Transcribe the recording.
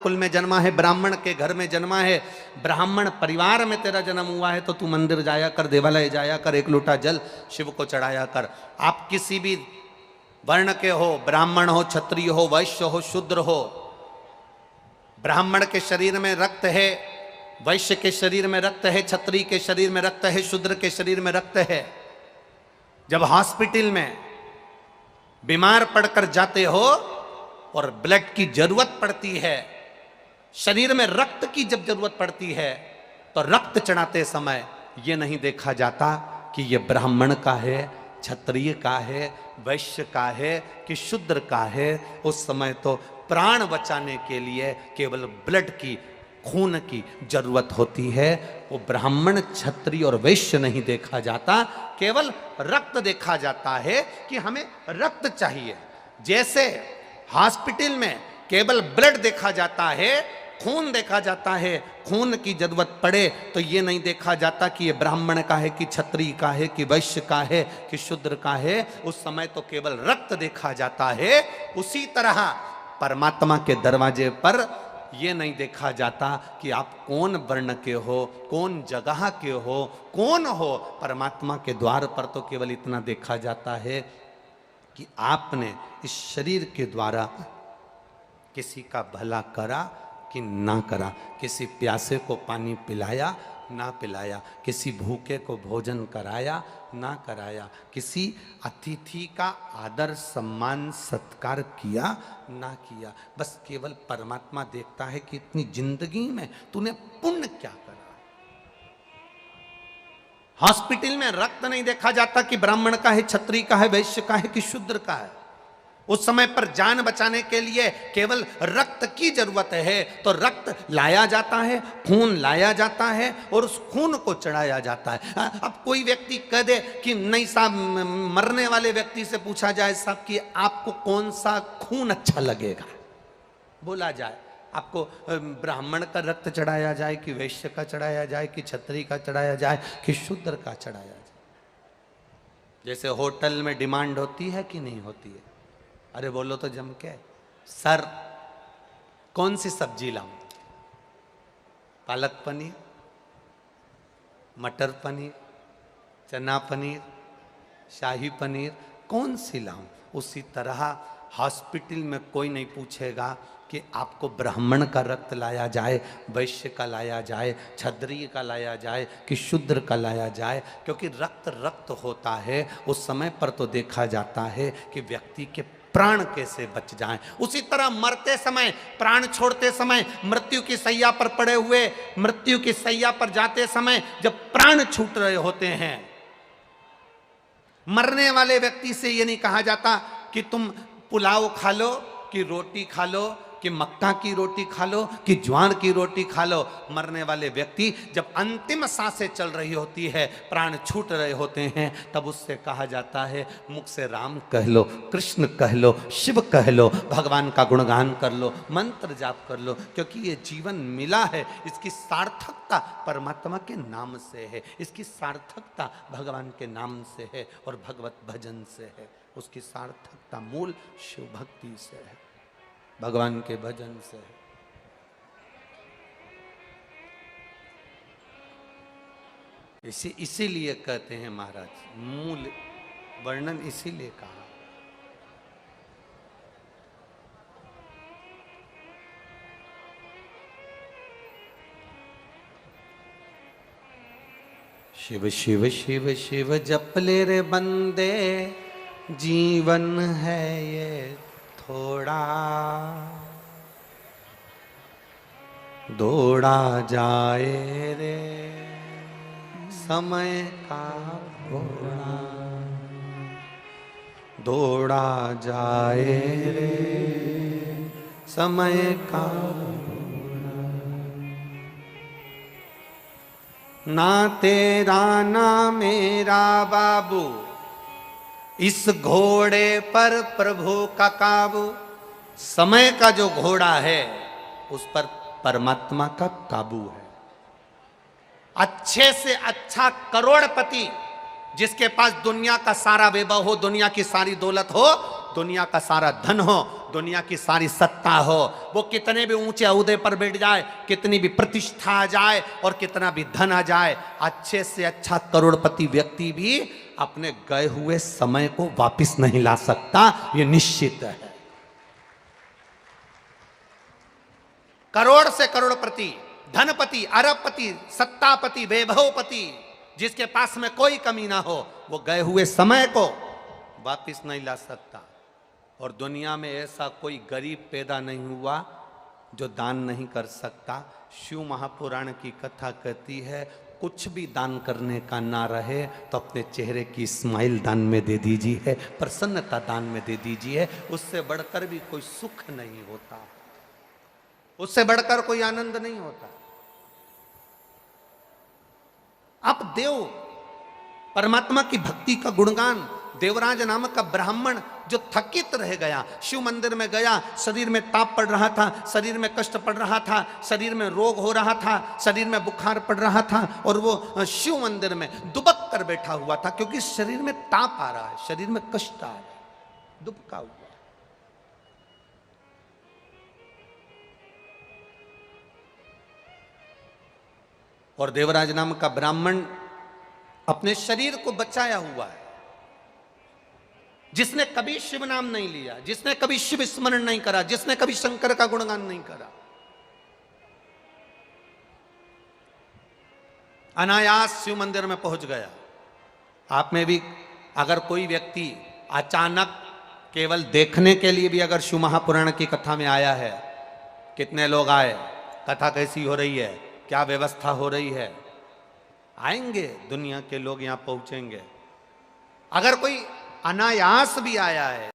कुल में जन्मा है, ब्राह्मण के घर में जन्मा है, ब्राह्मण परिवार में तेरा जन्म हुआ है, तो तू मंदिर जाया कर, देवालय जाया कर, एक लोटा जल शिव को चढ़ाया कर। आप किसी भी वर्ण के हो, ब्राह्मण हो, क्षत्रिय हो, वैश्य हो, शूद्र हो, ब्राह्मण के शरीर में रक्त है, वैश्य के शरीर में रक्त है, क्षत्रिय के शरीर में रक्त है, शूद्र के शरीर में रक्त है। जब हॉस्पिटल में बीमार पड़कर जाते हो और ब्लड की जरूरत पड़ती है, शरीर में रक्त की जब जरूरत पड़ती है, तो रक्त चढ़ाते समय यह नहीं देखा जाता कि यह ब्राह्मण का है, क्षत्रिय का है, वैश्य का है कि शूद्र का है। उस समय तो प्राण बचाने के लिए केवल ब्लड की, खून की जरूरत होती है। वो ब्राह्मण, क्षत्रिय और वैश्य नहीं देखा जाता, केवल रक्त देखा जाता है कि हमें रक्त चाहिए। जैसे हॉस्पिटल में केवल ब्लड देखा जाता है, खून देखा जाता है, खून की जरूरत पड़े तो ये नहीं देखा जाता कि ये ब्राह्मण का है कि क्षत्रिय का है कि वैश्य का है कि शूद्र का है। उस समय तो केवल रक्त देखा जाता है। उसी तरह परमात्मा के दरवाजे पर यह नहीं देखा जाता कि आप कौन वर्ण के हो, कौन जगह के हो, कौन हो। परमात्मा के द्वार पर तो केवल इतना देखा जाता है कि आपने इस शरीर के द्वारा किसी का भला करा कि ना करा, किसी प्यासे को पानी पिलाया ना पिलाया, किसी भूखे को भोजन कराया ना कराया, किसी अतिथि का आदर सम्मान सत्कार किया ना किया। बस केवल परमात्मा देखता है कि इतनी जिंदगी में तूने पुण्य क्या करा। हॉस्पिटल में रक्त नहीं देखा जाता कि ब्राह्मण का है, क्षत्रिय का है, वैश्य का है कि शूद्र का है। उस समय पर जान बचाने के लिए केवल रक्त की जरूरत है, तो रक्त लाया जाता है, खून लाया जाता है और उस खून को चढ़ाया जाता है। अब कोई व्यक्ति कह दे कि नहीं साहब, मरने वाले व्यक्ति से पूछा जाए साहब कि आपको कौन सा खून अच्छा लगेगा, बोला जाए आपको ब्राह्मण का रक्त चढ़ाया जाए कि वैश्य का चढ़ाया जाए कि क्षत्रिय का चढ़ाया जाए कि शूद्र का चढ़ाया जाए। जैसे होटल में डिमांड होती है कि नहीं होती है, अरे बोलो तो जम के, सर कौन सी सब्जी लाऊं, पालक पनीर, मटर पनीर, चना पनीर, शाही पनीर, कौन सी लाऊं। उसी तरह हॉस्पिटल में कोई नहीं पूछेगा कि आपको ब्राह्मण का रक्त लाया जाए, वैश्य का लाया जाए, क्षत्रिय का लाया जाए कि शूद्र का लाया जाए, क्योंकि रक्त रक्त होता है। उस समय पर तो देखा जाता है कि व्यक्ति के प्राण कैसे बच जाएं। उसी तरह मरते समय, प्राण छोड़ते समय, मृत्यु की सैया पर पड़े हुए, मृत्यु की सैया पर जाते समय जब प्राण छूट रहे होते हैं, मरने वाले व्यक्ति से यह नहीं कहा जाता कि तुम पुलाव खा लो कि रोटी खा लो कि मक्का की रोटी खा लो कि ज्वार की रोटी खा लो। मरने वाले व्यक्ति जब अंतिम सांसें चल रही होती है, प्राण छूट रहे होते हैं, तब उससे कहा जाता है मुख से राम कह लो, कृष्ण कह लो, शिव कह लो, भगवान का गुणगान कर लो, मंत्र जाप कर लो, क्योंकि ये जीवन मिला है, इसकी सार्थकता परमात्मा के नाम से है, इसकी सार्थकता भगवान के नाम से है और भगवत भजन से है। उसकी सार्थकता मूल शिव भक्ति से है, भगवान के भजन से है। इसीलिए कहते हैं महाराज, मूल वर्णन इसीलिए कहा। शिव शिव शिव शिव जप ले रे बंदे, जीवन है ये थोड़ा, दौड़ा जाए रे समय का घोड़ा, दौड़ा जाए रे समय का घोड़ा। ना तेरा ना मेरा बाबू, इस घोड़े पर प्रभु का काबू। समय का जो घोड़ा है उस पर परमात्मा का काबू है। अच्छे से अच्छा करोड़पति जिसके पास दुनिया का सारा वैभव हो, दुनिया की सारी दौलत हो, दुनिया का सारा धन हो, दुनिया की सारी सत्ता हो, वो कितने भी ऊंचे ओहदे पर बैठ जाए, कितनी भी प्रतिष्ठा आ जाए और कितना भी धन आ जाए, अच्छे से अच्छा करोड़पति व्यक्ति भी अपने गए हुए समय को वापस नहीं ला सकता, ये निश्चित है। करोड़ से करोड़पति, धनपति, अरबपति, सत्तापति, वैभवपति, जिसके पास में कोई कमी ना हो, वो गए हुए समय को वापस नहीं ला सकता। और दुनिया में ऐसा कोई गरीब पैदा नहीं हुआ जो दान नहीं कर सकता। शिव महापुराण की कथा कहती है, कुछ भी दान करने का ना रहे तो अपने चेहरे की स्माइल दान में दे दीजिए, प्रसन्नता दान में दे दीजिए। उससे बढ़कर भी कोई सुख नहीं होता, उससे बढ़कर कोई आनंद नहीं होता। अब देव परमात्मा की भक्ति का गुणगान, देवराज नामक का ब्राह्मण जो थकित रह गया, शिव मंदिर में गया, शरीर में ताप पड़ रहा था, शरीर में कष्ट पड़ रहा था, शरीर में रोग हो रहा था, शरीर में बुखार पड़ रहा था, और वो शिव मंदिर में दुबक कर बैठा हुआ था, क्योंकि शरीर में ताप आ रहा है, शरीर में कष्ट आ रहा है, दुबका हुआ। और देवराज नाम का ब्राह्मण अपने शरीर को बचाया हुआ है, जिसने कभी शिव नाम नहीं लिया, जिसने कभी शिव स्मरण नहीं करा, जिसने कभी शंकर का गुणगान नहीं करा, अनायास शिव मंदिर में पहुंच गया। आप में भी अगर कोई व्यक्ति अचानक केवल देखने के लिए भी अगर शिव महापुराण की कथा में आया है, कितने लोग आए, कथा कैसी हो रही है, क्या व्यवस्था हो रही है, आएंगे दुनिया के लोग यहां पहुंचेंगे। अगर कोई अनायास भी आया है